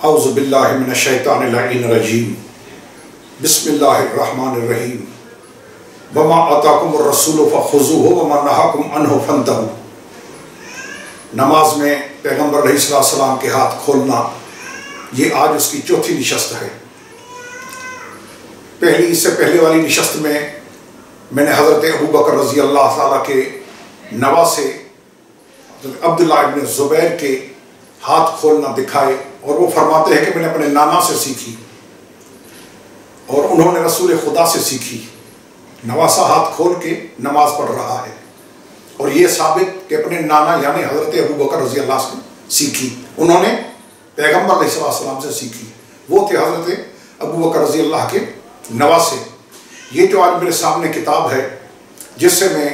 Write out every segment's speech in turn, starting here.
اعوذ باللہ من الشیطان اللعین الرجیم بسم اللہ الرحمن الرحیم وما آتاکم الرسول فخذوہ وما نہاکم عنہ فانتہوا۔ نماز میں پیغمبر علیہ السلام کے ہاتھ کھولنا، یہ آج اس کی چوتھی نشست ہے۔ اس سے پہلے والی نشست میں نے حضرت ابوبکر رضی اللہ تعالیٰ کے نواسے حضرت عبداللہ ابن زبیر کے ہاتھ کھولنا دکھائے، اور وہ فرماتے ہیں کہ میں نے اپنے نانا سے سیکھی اور انہوں نے رسول خدا سے سیکھی۔ نواسا ہاتھ کھول کے نماز پڑھ رہا ہے، اور یہ ثابت کہ اپنے نانا یعنی حضرت ابوبکر رضی اللہ سے سیکھی، انہوں نے پیغمبر علیہ السلام سے سیکھی، وہ تھے حضرت ابوبکر رضی اللہ کے نواسے۔ یہ جو آج میرے سامنے کتاب ہے جس سے میں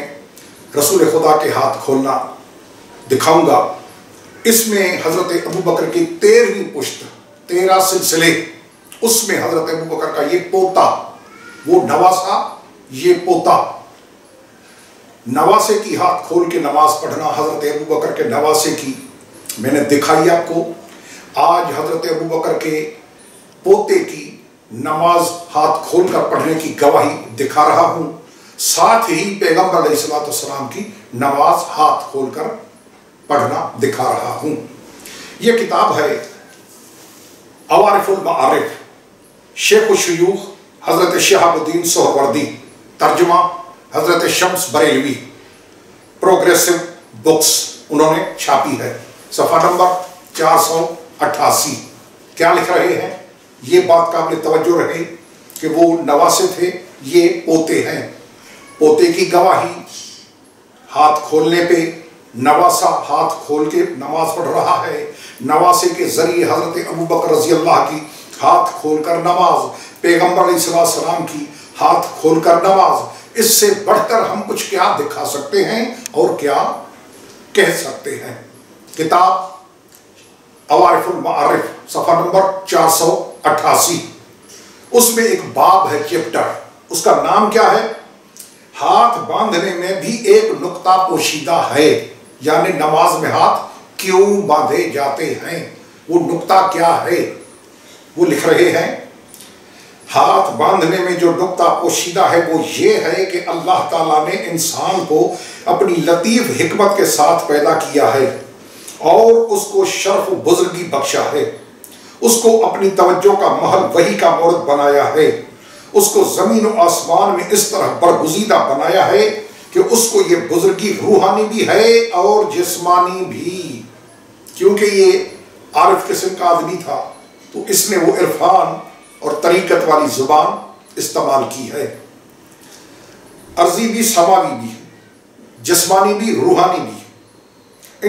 رسول خدا کے ہاتھ کھولنا دکھاؤں گا، اس میں حضرت ابوبکر کی 13ویں پشت، 13 سلسلے، اس میں حضرت ابوبکر کا یہ پوتا، وہ نواسا، یہ پوتا، نواسے کی ہاتھ کھول کے نماز پڑھنا حضرت ابوبکر کے نواسے کی میں نے دکھائی آپ کو۔ آج حضرت ابوبکر کے پوتے کی نماز ہاتھ کھول کر پڑھنے کی گواہی دکھا رہا ہوں، ساتھ ہی پیغمبر علیہ السلام کی نماز ہاتھ کھول کر پڑھنا دکھا رہا ہوں۔ یہ کتاب ہے عوارف المعارف، شیخ الشیوخ حضرت شہاب الدین سہروردی، ترجمہ حضرت شمس بریلوی، پروگریسو بکس انہوں نے چھاپی ہے، صفحہ نمبر 488۔ کیا لکھ رہے ہیں؟ یہ بات قابل توجہ رہے کہ وہ نواسے تھے، یہ پوتے ہیں۔ پوتے کی گواہی ہاتھ کھولنے پہ، نواسا ہاتھ کھول کے نماز پڑھ رہا ہے، نواسے کے ذریعے حضرت ابوبکر رضی اللہ کی ہاتھ کھول کر نماز، پیغمبر علیہ السلام کی ہاتھ کھول کر نماز، اس سے بڑھ کر ہم کچھ کیا دکھا سکتے ہیں اور کیا کہہ سکتے ہیں؟ کتاب عوارف المعارف، صفحہ نمبر 488، اس میں ایک باب ہے، چیپٹر، اس کا نام کیا ہے؟ ہاتھ باندھنے میں بھی ایک نقطہ پوشیدہ ہے، یعنی نماز میں ہاتھ کیوں باندھے جاتے ہیں، وہ نقطہ کیا ہے؟ وہ لکھ رہے ہیں ہاتھ باندھنے میں جو نقطہ پوشیدہ ہے وہ یہ ہے کہ اللہ تعالیٰ نے انسان کو اپنی لطیف حکمت کے ساتھ پیدا کیا ہے اور اس کو شرف و بزرگی بخشا ہے، اس کو اپنی توجہ کا محل وحی کا مورد بنایا ہے، اس کو زمین و آسمان میں اس طرح برگزیدہ بنایا ہے کہ اس کو یہ بزرگی روحانی بھی ہے اور جسمانی بھی، کیونکہ یہ عارف قسم کا آدمی تھا تو اس نے وہ عرفان اور طریقت والی زبان استعمال کی ہے۔ ارضی بھی، سماوی بھی، جسمانی بھی، روحانی بھی۔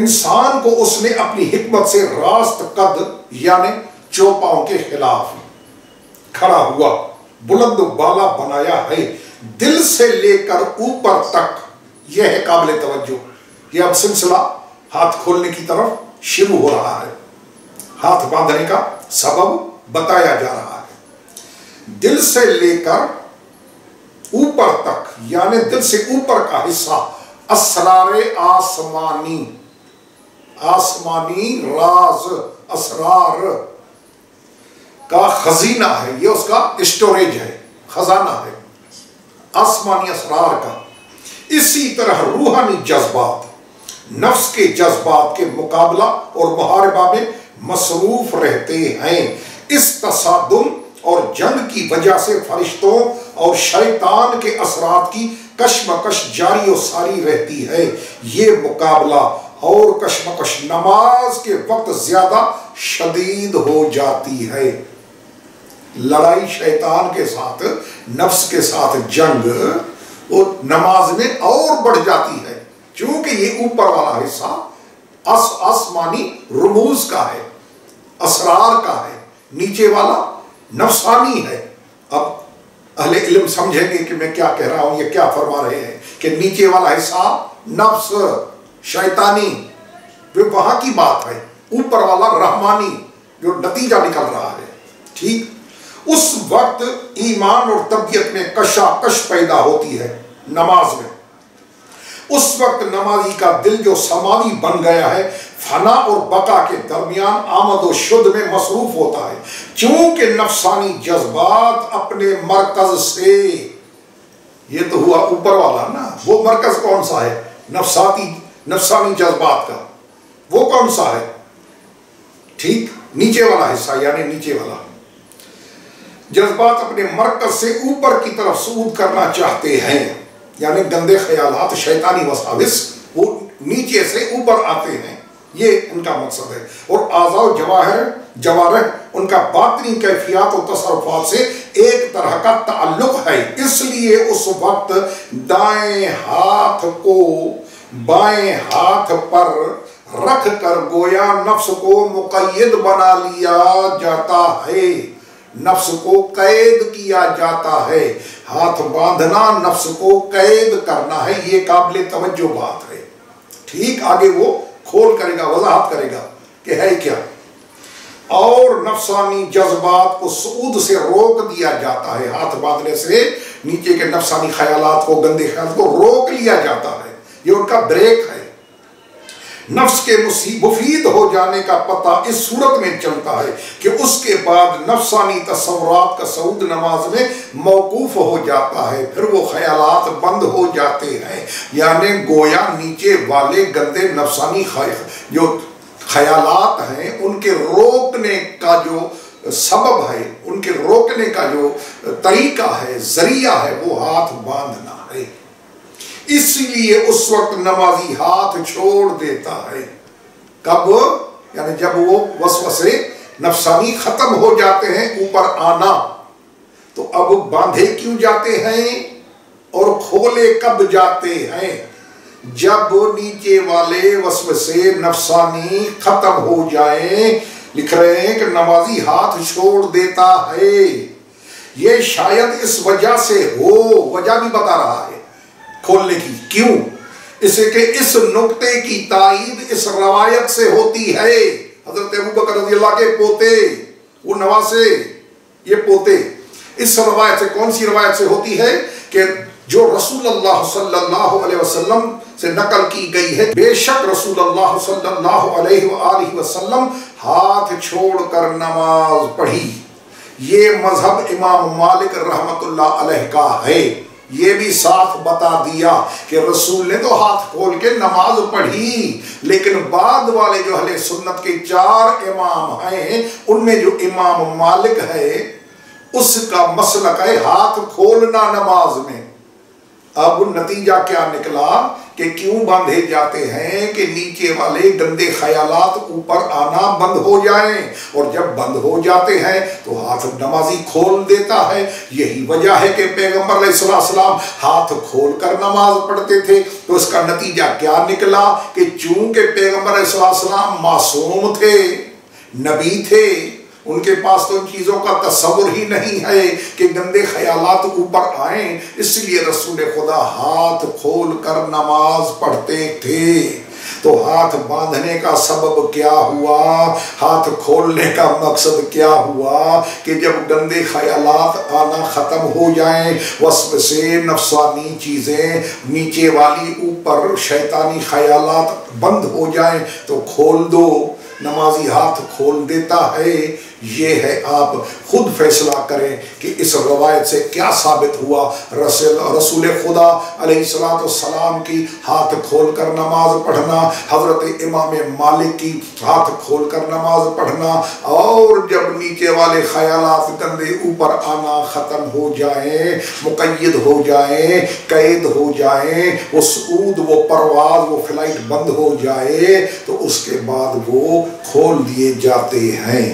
انسان کو اس نے اپنی حکمت سے راست قد یعنی چوپاؤں کے خلاف کھڑا ہوا، بلند و بالا بنایا ہے، دل سے لے کر اوپر تک۔ یہ ہے قابل توجہ، یہ اب سلسلہ ہاتھ کھولنے کی طرف شروع ہو رہا ہے، ہاتھ باندھنے کا سبب بتایا جا رہا ہے۔ دل سے لے کر اوپر تک، یعنی دل سے اوپر کا حصہ اسرار آسمانی، آسمانی راز، اسرار کا خزینہ ہے، یہ اس کا اسٹوریج ہے، خزانہ ہے آسمانی اسرار کا۔ اسی طرح روحانی جذبات نفس کے جذبات کے مقابلہ اور محاربہ میں مصروف رہتے ہیں۔ اس تصادم اور جنگ کی وجہ سے فرشتوں اور شیطان کے اثرات کی کشمکش جاری و ساری رہتی ہے۔ یہ مقابلہ اور کشمکش نماز کے وقت زیادہ شدید ہو جاتی ہے۔ لڑائی شیطان کے ساتھ، نفس کے ساتھ جنگ اور نماز میں اور بڑھ جاتی ہے، چونکہ یہ اوپر والا حصہ آسمانی رموز کا ہے، اسرار کا ہے، نیچے والا نفسانی ہے۔ اب اہل علم سمجھیں گے کہ میں کیا کہہ رہا ہوں، یہ کیا فرما رہے ہیں کہ نیچے والا حصہ نفس شیطانی، وہ وہاں کی بات ہے، اوپر والا رحمانی جو نتیجہ نکل رہا ہے، ٹھیک؟ اس وقت ایمان اور طبیعت میں کشاکش پیدا ہوتی ہے نماز میں۔ اس وقت نمازی کا دل جو سماوی بن گیا ہے فنا اور بقا کے درمیان آمد و شد میں مصروف ہوتا ہے، چونکہ نفسانی جذبات اپنے مرکز سے، یہ تو ہوا اوپر والا نا، وہ مرکز کون سا ہے؟ نفسانی جذبات کا وہ کون سا ہے؟ ٹھیک، نیچے والا حصہ، یعنی نیچے والا جذبات اپنے مرکز سے اوپر کی طرف صعود کرنا چاہتے ہیں، یعنی گندے خیالات، شیطانی وساوس وہ نیچے سے اوپر آتے ہیں، یہ ان کا مقصد ہے۔ اور اعضاء و جوارح ان کا باطنی کیفیات و تصرفات سے ایک طرح کا تعلق ہے، اس لیے اس وقت دائیں ہاتھ کو بائیں ہاتھ پر رکھ کر گویا نفس کو مقید بنا لیا جاتا ہے، نفس کو قید کیا جاتا ہے۔ ہاتھ باندھنا نفس کو قید کرنا ہے، یہ قابل توجہ بات ہے۔ ٹھیک، آگے وہ کھول کرے گا، وضاحت کرے گا کہ ہے کیا۔ اور نفسانی جذبات کو صعود سے روک دیا جاتا ہے، ہاتھ باندھنے سے نیچے کے نفسانی خیالات کو، گندے خیالات کو روک لیا جاتا ہے، یہ ان کا بریک ہے۔ نفس کے مفید ہو جانے کا پتہ اس صورت میں چلتا ہے کہ اس کے بعد نفسانی تصورات کا صعود نماز میں موقوف ہو جاتا ہے، پھر وہ خیالات بند ہو جاتے ہیں، یعنی گویا نیچے والے گندے نفسانی جو خیالات ہیں ان کے روکنے کا جو سبب ہے، ان کے روکنے کا جو طریقہ ہے، ذریعہ ہے، وہ ہاتھ باندھنا ہے۔ اس لیے اس وقت نمازی ہاتھ چھوڑ دیتا ہے، کب؟ یعنی جب وہ وسوسے نفسانی ختم ہو جاتے ہیں، اوپر آنا، تو اب باندھے کیوں جاتے ہیں اور کھولے کب جاتے ہیں؟ جب نیچے والے وسوسے نفسانی ختم ہو جائیں۔ لکھ رہے ہیں کہ نمازی ہاتھ چھوڑ دیتا ہے، یہ شاید اس وجہ سے ہو، وجہ بھی بتا رہا ہے کھولنے کی، کیوں؟ اسے کہ اس نقطے کی تائید اس روایت سے ہوتی ہے، حضرت ابوبکر رضی اللہ کے پوتے، وہ نواسے، یہ پوتے، اس روایت سے، کون سی روایت سے ہوتی ہے؟ کہ جو رسول اللہ صلی اللہ علیہ وسلم سے نقل کی گئی ہے، بے شک رسول اللہ صلی اللہ علیہ وآلہ وسلم ہاتھ چھوڑ کر نماز پڑھی۔ یہ مذہب امام مالک رحمت اللہ علیہ کا ہے، یہ بھی ساتھ بتا دیا کہ رسول نے تو ہاتھ کھول کے نماز پڑھی، لیکن بعد والے جو اہل سنت کے 4 امام ہیں، ان میں جو امام مالک ہے اس کا مسلک ہے ہاتھ کھولنا نماز میں۔ اب نتیجہ کیا نکلا کہ کیوں باندھے جاتے ہیں؟ کہ نیچے والے گندے خیالات اوپر آنا بند ہو جائیں، اور جب بند ہو جاتے ہیں تو ہاتھ نمازی کھول دیتا ہے۔ یہی وجہ ہے کہ پیغمبر علیہ السلام ہاتھ کھول کر نماز پڑھتے تھے۔ تو اس کا نتیجہ کیا نکلا کہ چونکہ پیغمبر علیہ السلام معصوم تھے، نبی تھے، ان کے پاس تو ان چیزوں کا تصور ہی نہیں ہے کہ گندے خیالات اوپر آئیں، اس لیے رسول خدا ہاتھ کھول کر نماز پڑھتے تھے۔ تو ہاتھ باندھنے کا سبب کیا ہوا؟ ہاتھ کھولنے کا مقصد کیا ہوا؟ کہ جب گندے خیالات آنا ختم ہو جائیں، وسوسے نفسانی چیزیں نیچے والی اوپر شیطانی خیالات بند ہو جائیں تو کھول دو۔ نمازی ہاتھ کھول دیتا ہے۔ یہ ہے، آپ خود فیصلہ کریں کہ اس روایت سے کیا ثابت ہوا۔ رسول خدا علیہ السلام کی ہاتھ کھول کر نماز پڑھنا، حضرت امام مالک کی ہاتھ کھول کر نماز پڑھنا، اور جب نیچے والے خیالات گندے اوپر آنا ختم ہو جائیں، مقید ہو جائیں، قید ہو جائیں، وہ صعود، وہ پرواز، وہ فلائٹ بند ہو جائے، تو اس کے بعد وہ کھول دیے جاتے ہیں۔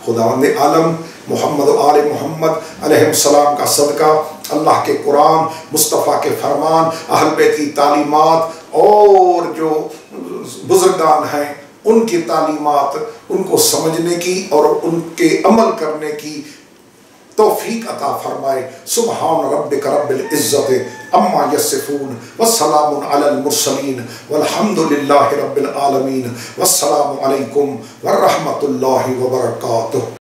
خداوند عالم محمد و آل محمد علیہ السلام کا صدقہ، اللہ کے قرآن، مصطفیٰ کے فرمان، اہل بیت کی تعلیمات، اور جو بزرگان ہیں ان کی تعلیمات، ان کو سمجھنے کی اور ان کے عمل کرنے کی توفیق عطا فرمائے۔ سبحان ربک رب العزت عما یصفون والسلام علی المرسلین والحمد للہ رب العالمین، والسلام علیکم ورحمۃ اللہ وبرکاتہ۔